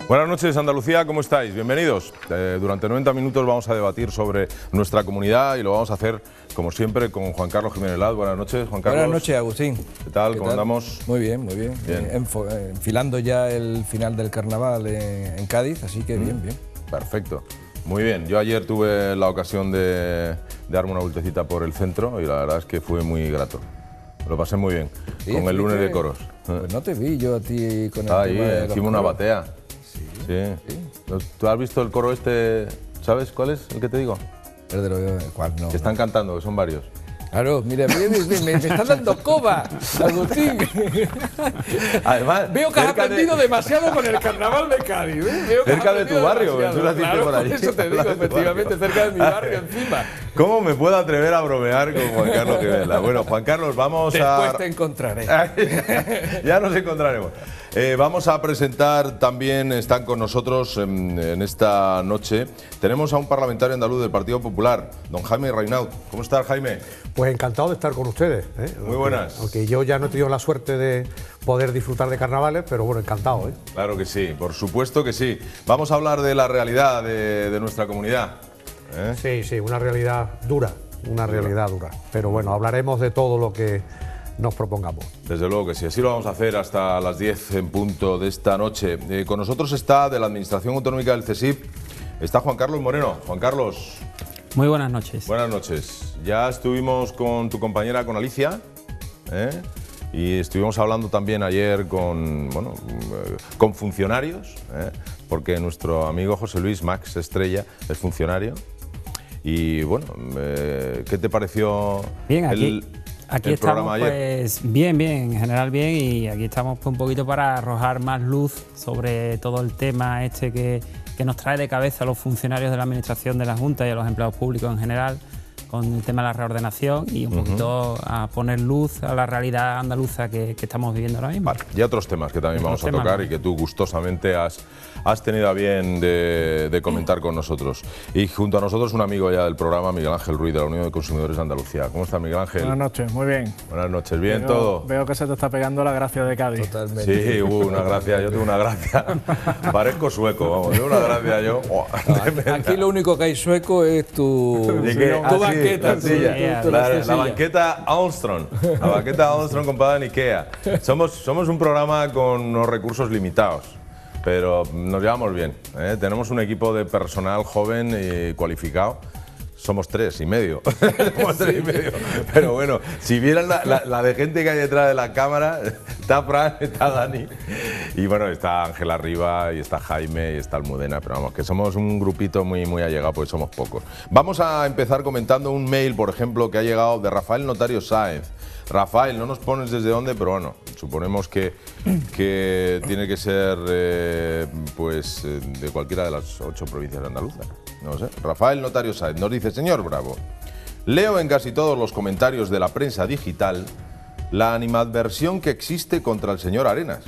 Buenas noches, Andalucía, ¿cómo estáis? Bienvenidos. Durante 90 minutos vamos a debatir sobre nuestra comunidad y lo vamos a hacer, como siempre, con Juan Carlos Jiménez Laz. Buenas noches, Juan Carlos. Buenas noches, Agustín. ¿Qué tal? ¿Cómo andamos? Muy bien, muy bien. Enfilando ya el final del carnaval en Cádiz, así que bien, bien. Perfecto. Muy bien. Yo ayer tuve la ocasión de darme una vueltecita por el centro y la verdad es que fue muy grato. Lo pasé muy bien, sí, con el lunes de coros. Pues no te vi yo a ti con el ahí, tema de encima una batea. Sí. ¿Tú has visto el coro este? ¿Sabes cuál es el que te digo? ¿Cuál? No. Que están cantando, que son varios. Claro, mira, me están dando coba, Agustín. Además, veo que has aprendido demasiado con el carnaval de Cádiz. Cerca de tu barrio, tú lo has dicho por allí. Eso te digo, efectivamente, cerca de mi barrio encima. ¿Cómo me puedo atrever a bromear con Juan Carlos Jiménez Laz? Bueno, Juan Carlos, vamos Después te encontraré. Ya nos encontraremos. Vamos a presentar también, están con nosotros en esta noche, tenemos a un parlamentario andaluz del Partido Popular, don Jaime Reynaud. ¿Cómo estás, Jaime? Pues encantado de estar con ustedes. Muy buenas. Aunque yo ya no he tenido la suerte de poder disfrutar de carnavales, pero bueno, encantado. Claro que sí, por supuesto que sí. Vamos a hablar de la realidad de nuestra comunidad. Sí, una realidad dura, realidad dura. Pero bueno, hablaremos de todo lo que nos propongamos. Desde luego que sí, así lo vamos a hacer hasta las 10 en punto de esta noche. Con nosotros está de la Administración Autonómica del CSIC, está Juan Carlos Moreno. Juan Carlos. Muy buenas noches. Buenas noches. Ya estuvimos con tu compañera, con Alicia, y estuvimos hablando también ayer con funcionarios, porque nuestro amigo José Luis Max Estrella es funcionario. Y bueno, ¿qué te pareció Aquí el estamos, programa ayer? Pues bien, en general bien, y aquí estamos un poquito para arrojar más luz sobre todo el tema que nos trae de cabeza a los funcionarios de la Administración de la Junta y a los empleados públicos en general, con el tema de la reordenación y un poquito a poner luz a la realidad andaluza que estamos viviendo ahora mismo. Vale, y otros temas que también vamos a tocar y que tú gustosamente has tenido a bien de comentar con nosotros. Y junto a nosotros un amigo ya del programa, Miguel Ángel Ruiz, de la Unión de Consumidores de Andalucía. ¿Cómo estás, Miguel Ángel? Buenas noches, muy bien. Buenas noches, ¿bien todo? Veo que se te está pegando la gracia de Cádiz. Totalmente. Sí, una gracia, yo tengo una gracia. Parezco sueco, vamos, tengo una gracia yo. Aquí lo único que hay sueco es tu banqueta. La banqueta Armstrong. La banqueta Armstrong comprada en Ikea. Somos un programa con unos recursos limitados, pero nos llevamos bien. Tenemos un equipo de personal joven y cualificado. Somos 3,5. Somos 3,5. Pero bueno, si vieran la de gente que hay detrás de la cámara, está Fran, está Dani, y bueno, está Ángel arriba, y está Jaime, y está Almudena, pero vamos, que somos un grupito muy allegado, pues somos pocos. Vamos a empezar comentando un mail, por ejemplo, que ha llegado de Rafael Notario Sáenz. Rafael, no nos pones desde dónde, pero bueno, suponemos que tiene que ser de cualquiera de las 8 provincias andaluzas. No sé. Rafael Notario Sáenz nos dice: señor Bravo, leo en casi todos los comentarios de la prensa digital la animadversión que existe contra el señor Arenas.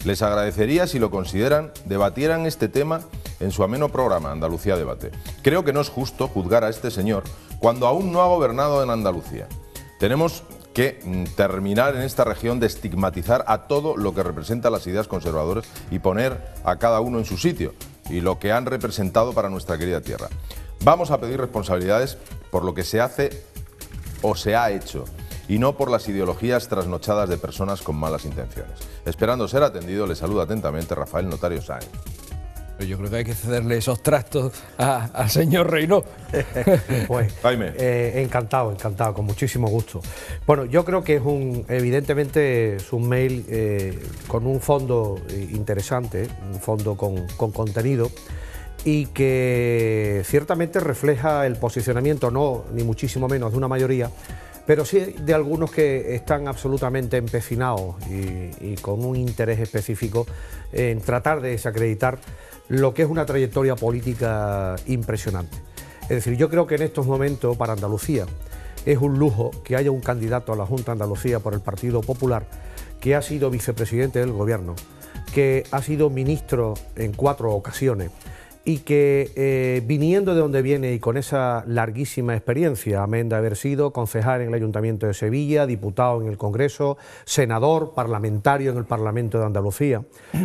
Les agradecería, si lo consideran, debatieran este tema en su ameno programa Andalucía Debate. Creo que no es justo juzgar a este señor cuando aún no ha gobernado en Andalucía. Tenemos que terminar en esta región de estigmatizar a todo lo que representa las ideas conservadoras y poner a cada uno en su sitio y lo que han representado para nuestra querida tierra. Vamos a pedir responsabilidades por lo que se hace o se ha hecho, y no por las ideologías trasnochadas de personas con malas intenciones. Esperando ser atendido, le saluda atentamente Rafael Notario Sáenz. Yo creo que hay que cederle esos trastos al señor Reynaud. Pues, Jaime. Encantado, con muchísimo gusto. Bueno, yo creo que evidentemente es un mail con un fondo interesante, un fondo con contenido, y que ciertamente refleja el posicionamiento, no ni muchísimo menos de una mayoría, pero sí de algunos que están absolutamente empecinados y con un interés específico en tratar de desacreditar lo que es una trayectoria política impresionante. Es decir, yo creo que en estos momentos para Andalucía es un lujo que haya un candidato a la Junta de Andalucía por el Partido Popular que ha sido vicepresidente del Gobierno, que ha sido ministro en 4 ocasiones y que viniendo de donde viene y con esa larguísima experiencia, amén de haber sido concejal en el Ayuntamiento de Sevilla, diputado en el Congreso, senador, parlamentario en el Parlamento de Andalucía,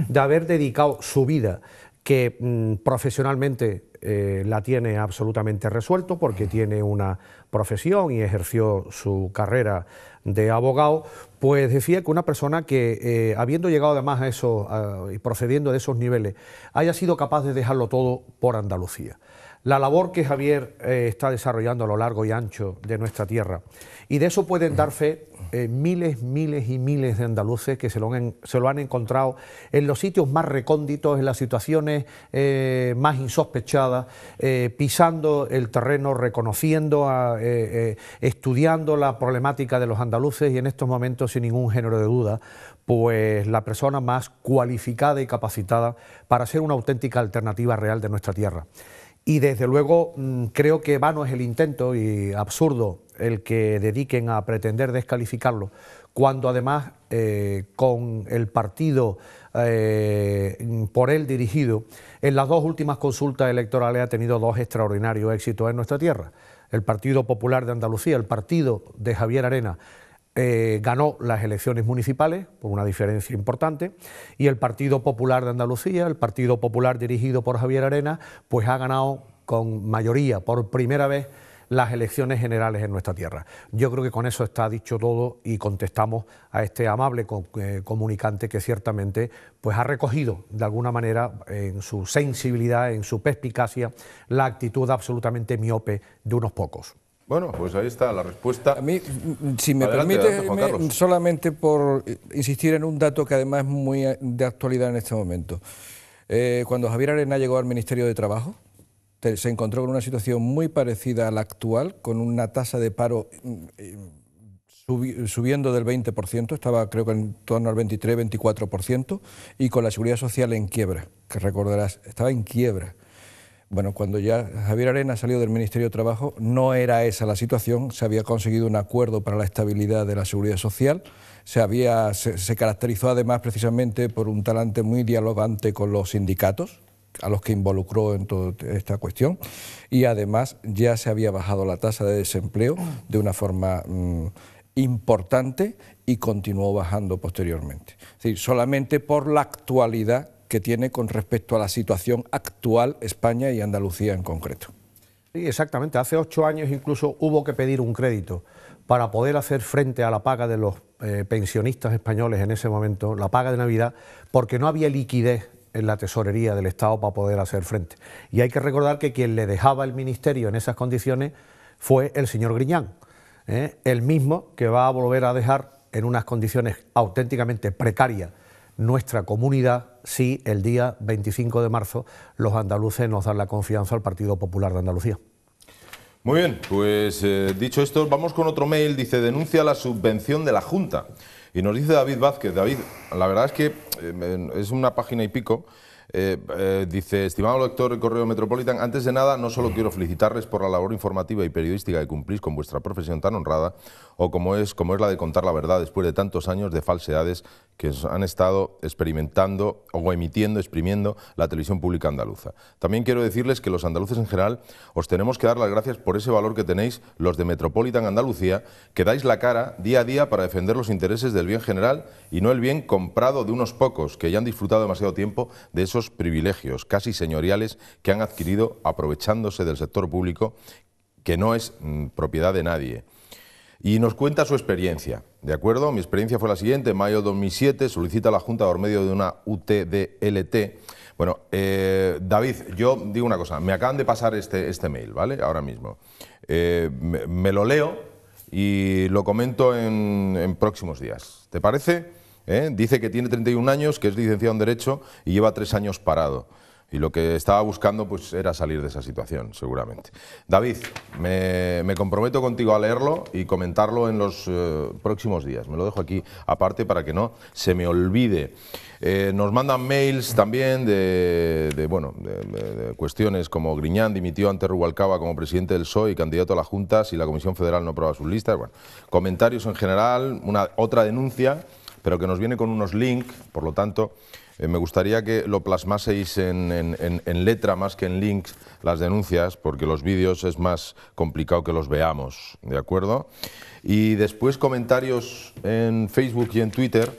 de haber dedicado su vida, que profesionalmente la tiene absolutamente resuelto porque tiene una profesión y ejerció su carrera de abogado, pues decía que una persona que, habiendo llegado además a eso y procediendo de esos niveles, haya sido capaz de dejarlo todo por Andalucía. La labor que Javier está desarrollando a lo largo y ancho de nuestra tierra, y de eso pueden dar fe miles y miles de andaluces que se lo han encontrado en los sitios más recónditos, en las situaciones más insospechadas, pisando el terreno, reconociendo, estudiando la problemática de los andaluces, y en estos momentos, sin ningún género de duda, pues la persona más cualificada y capacitada para ser una auténtica alternativa real de nuestra tierra. Y desde luego creo que vano es el intento y absurdo el que dediquen a pretender descalificarlo, cuando además con el partido por él dirigido, en las dos últimas consultas electorales ha tenido dos extraordinarios éxitos en nuestra tierra. El Partido Popular de Andalucía, el partido de Javier Arenas, ganó las elecciones municipales por una diferencia importante, y el Partido Popular de Andalucía, el Partido Popular dirigido por Javier Arenas, pues ha ganado con mayoría por primera vez las elecciones generales en nuestra tierra. Yo creo que con eso está dicho todo y contestamos a este amable comunicante que ciertamente pues ha recogido de alguna manera en su sensibilidad, en su perspicacia, la actitud absolutamente miope de unos pocos. Bueno, pues ahí está la respuesta. A mí, si me permite, solamente por insistir en un dato que además es muy de actualidad en este momento. Cuando Javier Arenas llegó al Ministerio de Trabajo, se encontró con una situación muy parecida a la actual, con una tasa de paro subiendo del 20%, estaba creo que en torno al 23-24%, y con la Seguridad Social en quiebra, que recordarás, estaba en quiebra. Bueno, cuando ya Javier Arenas salió del Ministerio de Trabajo, no era esa la situación, se había conseguido un acuerdo para la estabilidad de la Seguridad Social, se caracterizó además precisamente por un talante muy dialogante con los sindicatos, a los que involucró en toda esta cuestión, y además ya se había bajado la tasa de desempleo de una forma importante y continuó bajando posteriormente. Es decir, solamente por la actualidad que tiene con respecto a la situación actual España y Andalucía en concreto. Sí, exactamente. Hace 8 años incluso hubo que pedir un crédito para poder hacer frente a la paga de los pensionistas españoles en ese momento, la paga de Navidad, porque no había liquidez en la tesorería del Estado para poder hacer frente. Y hay que recordar que quien le dejaba el ministerio en esas condiciones fue el señor Griñán, el mismo que va a volver a dejar en unas condiciones auténticamente precarias nuestra comunidad si el día 25 de marzo los andaluces nos dan la confianza al Partido Popular de Andalucía. Muy bien, pues dicho esto, vamos con otro mail. Dice: denuncia la subvención de la Junta. Y nos dice David Vázquez: David, la verdad es que es una página y pico. Dice: estimado lector del Correo Metropolitan, antes de nada no solo quiero felicitarles por la labor informativa y periodística que cumplís con vuestra profesión tan honrada, o como es la de contar la verdad después de tantos años de falsedades que han estado experimentando o exprimiendo la televisión pública andaluza. También quiero decirles que los andaluces en general os tenemos que dar las gracias por ese valor que tenéis los de Metropolitan Andalucía, que dais la cara día a día para defender los intereses del bien general y no el bien comprado de unos pocos que ya han disfrutado demasiado tiempo de esos privilegios casi señoriales que han adquirido aprovechándose del sector público, que no es propiedad de nadie. Y nos cuenta su experiencia, ¿de acuerdo? Mi experiencia fue la siguiente: en mayo de 2007 solicita a la Junta por medio de una UTDLT. Bueno, David, yo digo una cosa, me acaban de pasar este mail, ¿vale? Ahora mismo. Me lo leo y lo comento en próximos días. ¿Te parece? Dice que tiene 31 años, que es licenciado en Derecho y lleva 3 años parado. Y lo que estaba buscando pues era salir de esa situación, seguramente. David, me comprometo contigo a leerlo y comentarlo en los próximos días. Me lo dejo aquí aparte para que no se me olvide. Nos mandan mails también de cuestiones como: Griñán dimitió ante Rubalcaba como presidente del PSOE y candidato a la Junta si la Comisión Federal no aprueba sus listas. Bueno, comentarios en general, otra denuncia, pero que nos viene con unos links, por lo tanto me gustaría que lo plasmaseis en letra más que en links las denuncias, porque los vídeos es más complicado que los veamos, ¿de acuerdo? Y después comentarios en Facebook y en Twitter,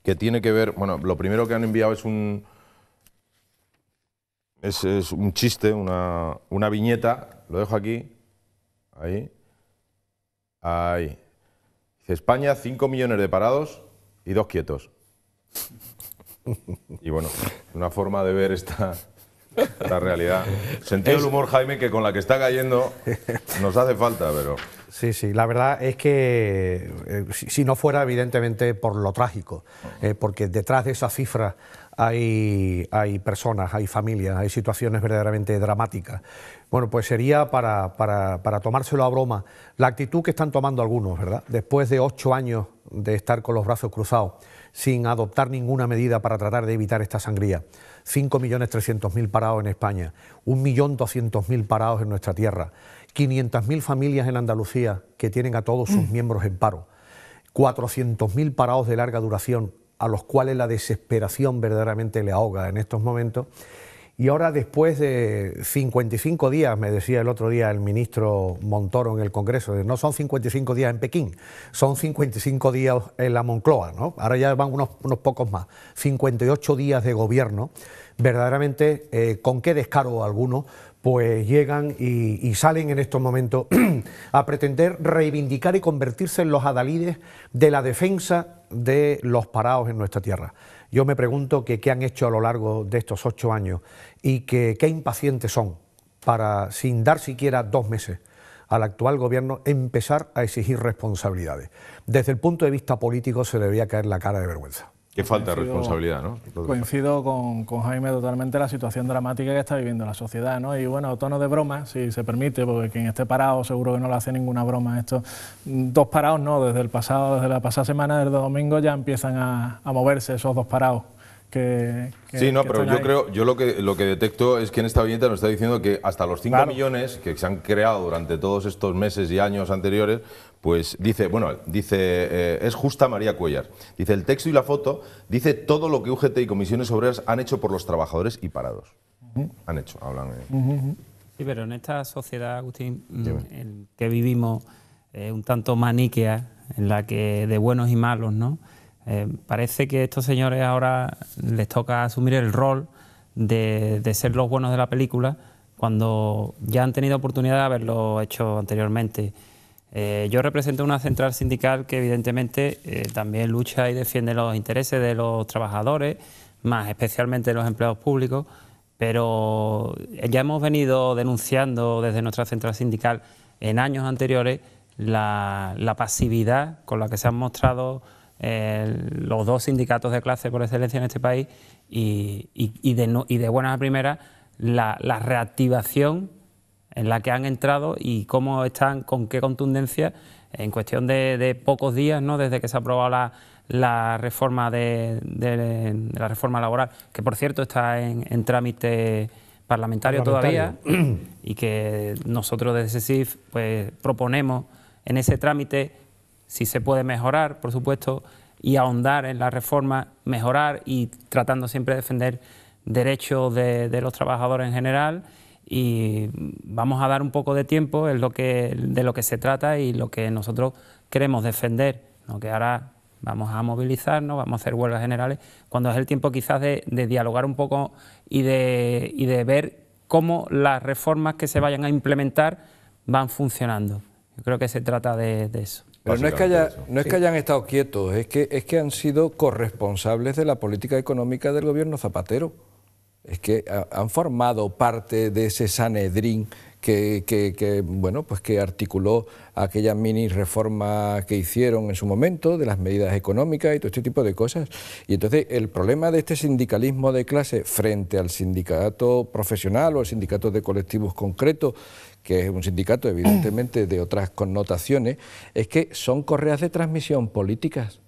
que tiene que ver, bueno, lo primero que han enviado es un chiste, una viñeta, lo dejo aquí, ahí. Dice: España, 5 millones de parados y 2 quietos. Y bueno, una forma de ver esta realidad. Sentido del humor, Jaime, que con la que está cayendo nos hace falta, pero... Sí, sí, la verdad es que si no fuera evidentemente por lo trágico, porque detrás de esa cifra hay personas, hay familias, hay situaciones verdaderamente dramáticas. Bueno, pues sería para tomárselo a broma la actitud que están tomando algunos, ¿verdad? Después de 8 años de estar con los brazos cruzados, sin adoptar ninguna medida para tratar de evitar esta sangría. 5.300.000 parados en España, 1.200.000 parados en nuestra tierra, 500.000 familias en Andalucía que tienen a todos sus miembros en paro, 400.000 parados de larga duración a los cuales la desesperación verdaderamente le ahoga en estos momentos. Y ahora, después de 55 días, me decía el otro día el ministro Montoro en el Congreso, no son 55 días en Pekín, son 55 días en la Moncloa, ¿no? Ahora ya van unos pocos más, 58 días de gobierno. Verdaderamente, con qué descaro alguno, pues llegan y salen en estos momentos a pretender reivindicar y convertirse en los adalides de la defensa de los parados en nuestra tierra. Yo me pregunto qué han hecho a lo largo de estos 8 años y qué impacientes son para, sin dar siquiera 2 meses al actual gobierno, empezar a exigir responsabilidades. Desde el punto de vista político se le debería caer la cara de vergüenza. Qué falta de responsabilidad, ¿no? Coincido con Jaime totalmente la situación dramática que está viviendo la sociedad, ¿no? Y bueno, a tono de broma, si se permite, porque quien esté parado seguro que no le hace ninguna broma a esto. 2 parados no, desde la pasada semana del domingo ya empiezan a moverse esos 2 parados. Sí, no, pero yo lo que detecto es que en esta viñeta nos está diciendo que hasta los 5 millones que se han creado durante todos estos meses y años anteriores, pues dice, es justa María Cuéllar. Dice: el texto y la foto dice todo lo que UGT y comisiones obreras han hecho por los trabajadores y parados. Han hecho, hablan. Sí, pero en esta sociedad, Agustín, en que vivimos un tanto maniquea, en la que de buenos y malos, ¿no? Parece que a estos señores ahora les toca asumir el rol de ser los buenos de la película cuando ya han tenido oportunidad de haberlo hecho anteriormente. Yo represento una central sindical que evidentemente también lucha y defiende los intereses de los trabajadores, más especialmente de los empleados públicos, pero ya hemos venido denunciando desde nuestra central sindical en años anteriores la pasividad con la que se han mostrado los 2 sindicatos de clase por excelencia en este país y de buenas a primeras la reactivación en la que han entrado y cómo están, con qué contundencia en cuestión de pocos días, ¿no? Desde que se ha aprobado la reforma de la reforma laboral, que por cierto está en trámite parlamentario todavía, y que nosotros desde SESIF pues proponemos en ese trámite, si se puede mejorar, por supuesto, y ahondar en la reforma, mejorar y tratando siempre de defender derechos de los trabajadores en general, y vamos a dar un poco de tiempo, es de lo que se trata y lo que nosotros queremos defender, ¿no? Que ahora vamos a movilizarnos, vamos a hacer huelgas generales, cuando es el tiempo quizás de dialogar un poco y de ver cómo las reformas que se vayan a implementar van funcionando. Yo creo que se trata de eso. Pero no es que hayan estado quietos, es que han sido corresponsables de la política económica del gobierno Zapatero. Es que han formado parte de ese Sanedrín que articuló aquella mini reforma que hicieron en su momento de las medidas económicas y todo este tipo de cosas. Y entonces el problema de este sindicalismo de clase frente al sindicato profesional o al sindicato de colectivos concretos, que es un sindicato evidentemente de otras connotaciones, es que son correas de transmisión políticas.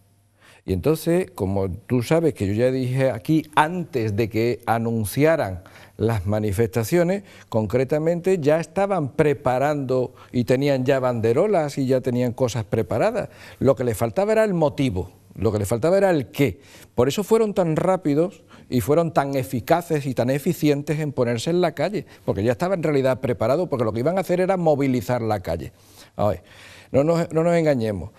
Y entonces, como tú sabes que yo ya dije aquí antes de que anunciaran las manifestaciones, concretamente ya estaban preparando y tenían ya banderolas y ya tenían cosas preparadas. Lo que les faltaba era el motivo. lo que le faltaba era el qué. Por eso fueron tan rápidos y fueron tan eficaces y tan eficientes en ponerse en la calle, porque ya estaba en realidad preparado, porque lo que iban a hacer era movilizar la calle. A ver, no nos engañemos.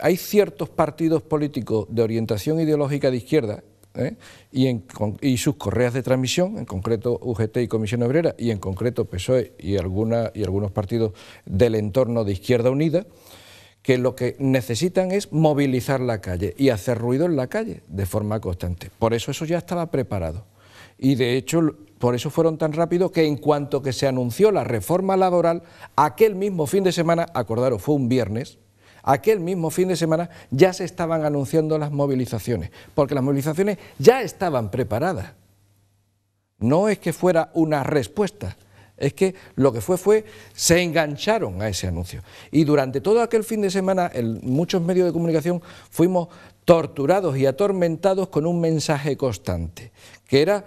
Hay ciertos partidos políticos de orientación ideológica de izquierda y sus correas de transmisión, en concreto UGT y Comisión Obrera, y en concreto PSOE y algunos partidos del entorno de Izquierda Unida, que lo que necesitan es movilizar la calle y hacer ruido en la calle de forma constante. Por eso ya estaba preparado. Y de hecho, por eso fueron tan rápidos que en cuanto que se anunció la reforma laboral, aquel mismo fin de semana, acordaros, fue un viernes, aquel mismo fin de semana ya se estaban anunciando las movilizaciones, porque las movilizaciones ya estaban preparadas. No es que fuera una respuesta, es que lo que se engancharon a ese anuncio. Y durante todo aquel fin de semana, en muchos medios de comunicación, fuimos torturados y atormentados con un mensaje constante, que era,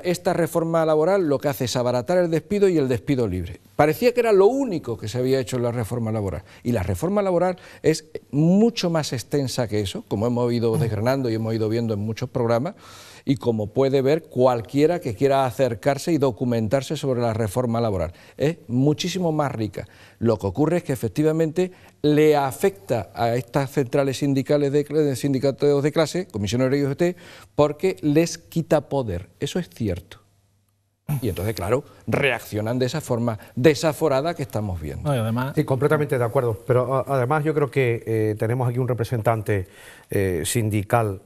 esta reforma laboral lo que hace es abaratar el despido y el despido libre. Parecía que era lo único que se había hecho en la reforma laboral. Y la reforma laboral es mucho más extensa que eso, como hemos ido desgranando y hemos ido viendo en muchos programas, y como puede ver cualquiera que quiera acercarse y documentarse sobre la reforma laboral. Es muchísimo más rica. Lo que ocurre es que efectivamente le afecta a estas centrales sindicales de sindicatos de clase, Comisión Obrera y UGT, porque les quita poder. Eso es cierto. Y entonces, claro, reaccionan de esa forma desaforada que estamos viendo. No, y además... Sí, completamente de acuerdo. Pero además yo creo que tenemos aquí un representante sindical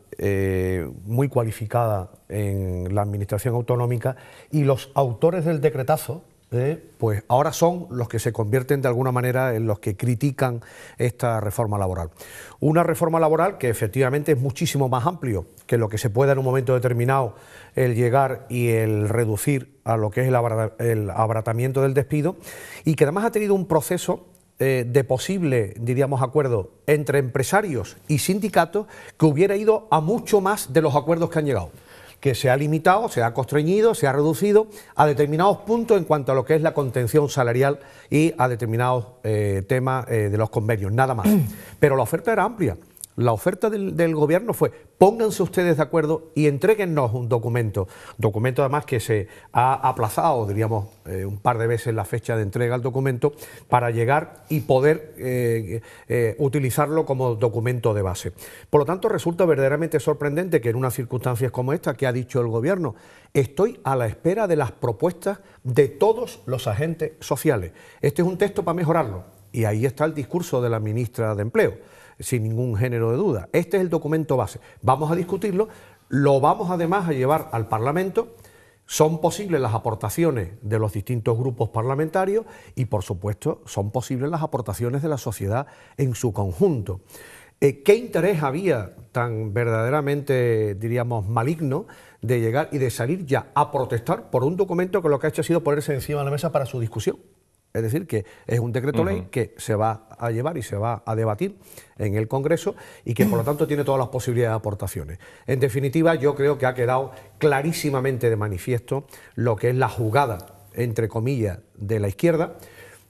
muy cualificada en la administración autonómica, y los autores del decretazo pues ahora son los que se convierten de alguna manera en los que critican esta reforma laboral. Una reforma laboral que efectivamente es muchísimo más amplio que lo que se pueda en un momento determinado el llegar y el reducir a lo que es el abaratamiento del despido, y que además ha tenido un proceso de posible, diríamos, acuerdo entre empresarios y sindicatos que hubiera ido a mucho más de los acuerdos que han llegado, que se ha limitado, se ha constreñido, se ha reducido a determinados puntos en cuanto a lo que es la contención salarial y a determinados temas de los convenios, nada más. Pero la oferta era amplia. La oferta del gobierno fue: pónganse ustedes de acuerdo y entréguennos un documento además que se ha aplazado, diríamos, un par de veces la fecha de entrega al documento, para llegar y poder utilizarlo como documento de base. Por lo tanto, resulta verdaderamente sorprendente que en unas circunstancias como esta, que ha dicho el gobierno, estoy a la espera de las propuestas de todos los agentes sociales. Este es un texto para mejorarlo, y ahí está el discurso de la ministra de Empleo, sin ningún género de duda. Este es el documento base. Vamos a discutirlo, lo vamos además a llevar al Parlamento. Son posibles las aportaciones de los distintos grupos parlamentarios y, por supuesto, son posibles las aportaciones de la sociedad en su conjunto. ¿Qué interés había tan verdaderamente, diríamos, maligno de llegar y de salir ya a protestar por un documento que lo que ha hecho ha sido ponerse encima de la mesa para su discusión? Es decir, que es un decreto ley que se va a llevar y se va a debatir en el Congreso, y que por lo tanto tiene todas las posibilidades de aportaciones. En definitiva, yo creo que ha quedado clarísimamente de manifiesto lo que es la jugada, entre comillas, de la izquierda,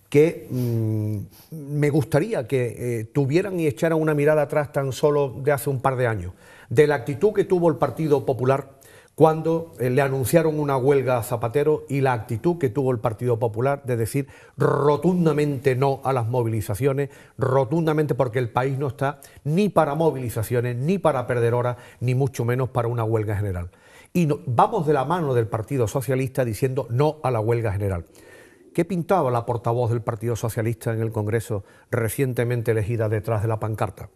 que me gustaría que tuvieran y echaran una mirada atrás tan solo de hace un par de años, de la actitud que tuvo el Partido Popular cuando le anunciaron una huelga a Zapatero, y la actitud que tuvo el Partido Popular de decir rotundamente no a las movilizaciones, rotundamente, porque el país no está ni para movilizaciones, ni para perder horas, ni mucho menos para una huelga general. Y vamos de la mano del Partido Socialista diciendo no a la huelga general. ¿Qué pintaba la portavoz del Partido Socialista en el Congreso recientemente elegida detrás de la pancarta?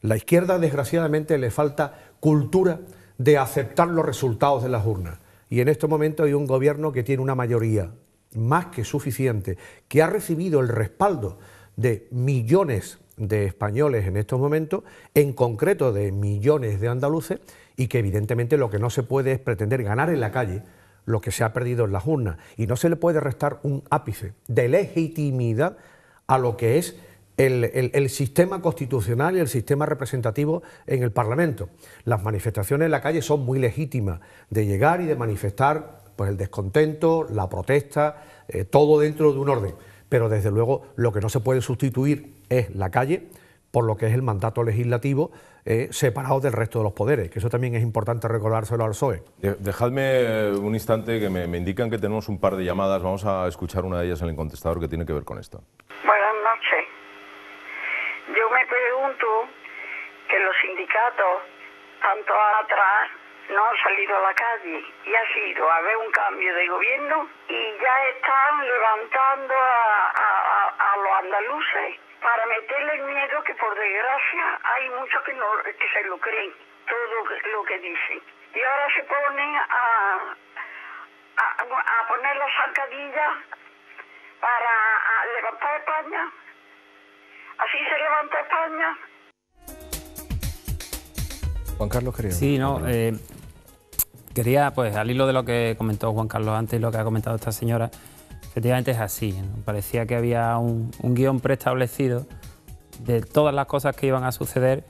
La izquierda, desgraciadamente, le falta cultura de aceptar los resultados de las urnas, y en este momento hay un gobierno que tiene una mayoría más que suficiente, que ha recibido el respaldo de millones de españoles en estos momentos, en concreto de millones de andaluces, y que evidentemente lo que no se puede es pretender ganar en la calle lo que se ha perdido en las urnas, y no se le puede restar un ápice de legitimidad a lo que es el sistema constitucional y el sistema representativo en el Parlamento. Las manifestaciones en la calle son muy legítimas, de llegar y de manifestar pues el descontento, la protesta, todo dentro de un orden, pero desde luego lo que no se puede sustituir es la calle por lo que es el mandato legislativo, separado del resto de los poderes, que eso también es importante recordárselo al PSOE. Dejadme un instante, que me indican que tenemos un par de llamadas. Vamos a escuchar una de ellas en el contestador, que tiene que ver con esto. Buenas noches. Yo me pregunto que los sindicatos, tanto atrás, no han salido a la calle y ha sido a ver un cambio de gobierno y ya están levantando a los andaluces para meterle el miedo, que por desgracia hay muchos que se lo creen, todo lo que dicen. Y ahora se ponen a poner las zancadillas para levantar España. Así se levanta España. Juan Carlos, querido. Sí, no, quería, pues al hilo de lo que comentó Juan Carlos antes y lo que ha comentado esta señora, efectivamente es así, ¿no? Parecía que había un guión preestablecido de todas las cosas que iban a suceder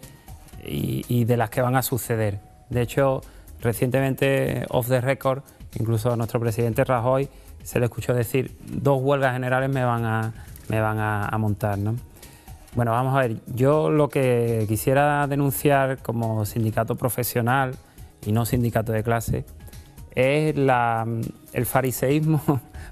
y de las que van a suceder. De hecho, recientemente, off the record, incluso a nuestro presidente Rajoy se le escuchó decir: 2 huelgas generales me van a montar, ¿no? Bueno, vamos a ver, yo lo que quisiera denunciar como sindicato profesional y no sindicato de clase es el fariseísmo,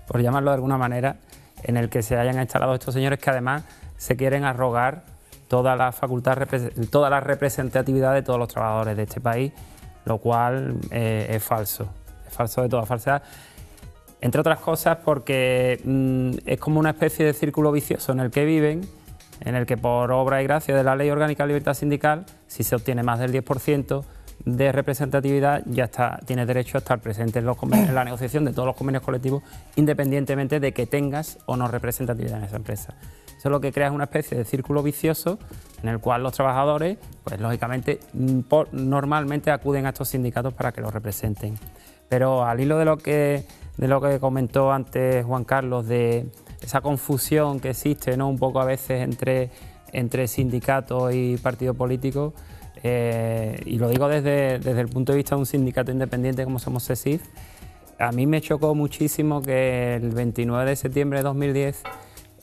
por llamarlo de alguna manera, en el que se hayan instalado estos señores, que además se quieren arrogar toda la facultad, toda la representatividad de todos los trabajadores de este país, lo cual es falso de toda falsedad. Entre otras cosas porque es como una especie de círculo vicioso en el que viven, en el que por obra y gracia de la Ley Orgánica de Libertad Sindical, si se obtiene más del 10% de representatividad, ya tienes derecho a estar presente en la negociación de todos los convenios colectivos, independientemente de que tengas o no representatividad en esa empresa. Eso lo que crea es una especie de círculo vicioso en el cual los trabajadores, pues lógicamente, normalmente acuden a estos sindicatos para que los representen. Pero al hilo de lo que comentó antes Juan Carlos, de esa confusión que existe, ¿no?, un poco a veces entre sindicatos y partidos políticos, y lo digo desde el punto de vista de un sindicato independiente como somos SESIF, a mí me chocó muchísimo que el 29 de septiembre de 2010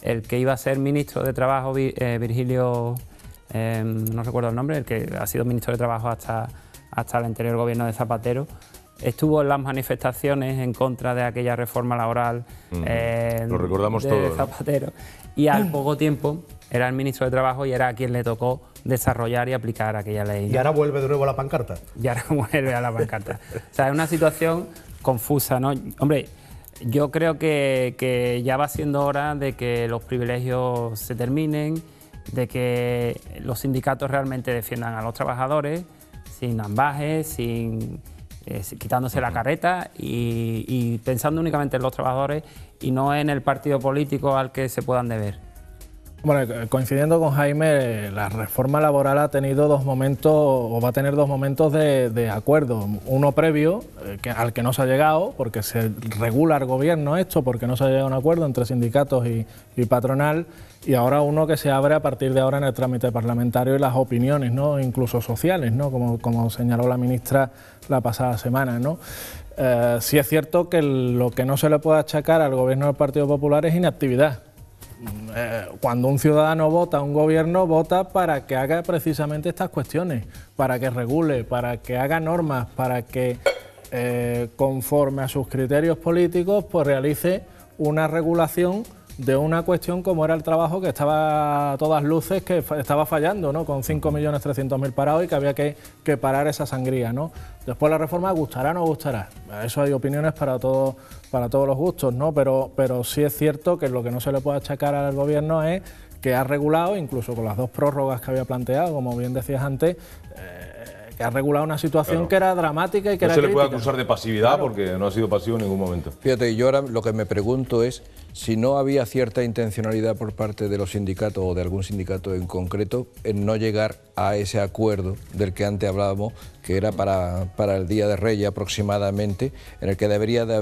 el que iba a ser ministro de Trabajo, Virgilio, no recuerdo el nombre, el que ha sido ministro de Trabajo hasta el anterior gobierno de Zapatero, estuvo en las manifestaciones en contra de aquella reforma laboral lo recordamos de todo, Zapatero, ¿no? Y al poco tiempo era el ministro de Trabajo y era a quien le tocó desarrollar y aplicar aquella ley, ¿no? Y ahora vuelve de nuevo a la pancarta. Y ahora vuelve a la pancarta. O sea, es una situación confusa, ¿no? Hombre, yo creo que ya va siendo hora de que los privilegios se terminen, de que los sindicatos realmente defiendan a los trabajadores sin ambajes, quitándose la careta y pensando únicamente en los trabajadores y no en el partido político al que se puedan deber. Bueno, coincidiendo con Jaime, la reforma laboral ha tenido 2 momentos, o va a tener 2 momentos de acuerdo. Uno previo, al que no se ha llegado, porque se regula el gobierno esto, porque no se ha llegado a un acuerdo entre sindicatos y patronal, y ahora uno que se abre a partir de ahora en el trámite parlamentario y las opiniones, ¿no?, incluso sociales, ¿no?, como señaló la ministra la pasada semana, ¿no? Sí es cierto que lo que no se le puede achacar al gobierno del Partido Popular es inactividad. Cuando un ciudadano vota a un gobierno, vota para que haga precisamente estas cuestiones, para que regule, para que haga normas, para que conforme a sus criterios políticos pues realice una regulación de una cuestión como era el trabajo, que estaba a todas luces que estaba fallando, ¿no?, con 5.300.000 parados y que había que parar esa sangría, ¿no? Después la reforma gustará o no gustará, eso hay opiniones para todos los gustos, ¿no? Pero sí es cierto que lo que no se le puede achacar al gobierno es que ha regulado, incluso con las 2 prórrogas que había planteado, como bien decías antes, que ha regulado una situación que era dramática y que era crítica. No se le puede acusar de pasividad, porque no ha sido pasivo en ningún momento. Fíjate, yo ahora lo que me pregunto es si no había cierta intencionalidad por parte de los sindicatos o de algún sindicato en concreto en no llegar a ese acuerdo del que antes hablábamos, que era para el Día de Reyes aproximadamente, en el que debería de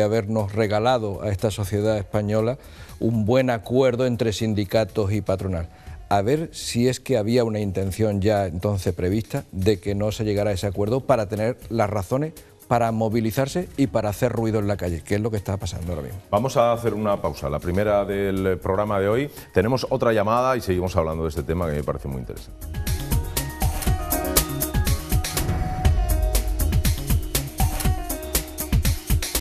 habernos regalado a esta sociedad española un buen acuerdo entre sindicatos y patronal. A ver si es que había una intención ya entonces prevista de que no se llegara a ese acuerdo para tener las razones para movilizarse y para hacer ruido en la calle, que es lo que está pasando ahora mismo. Vamos a hacer una pausa, la primera del programa de hoy. Tenemos otra llamada y seguimos hablando de este tema que me parece muy interesante.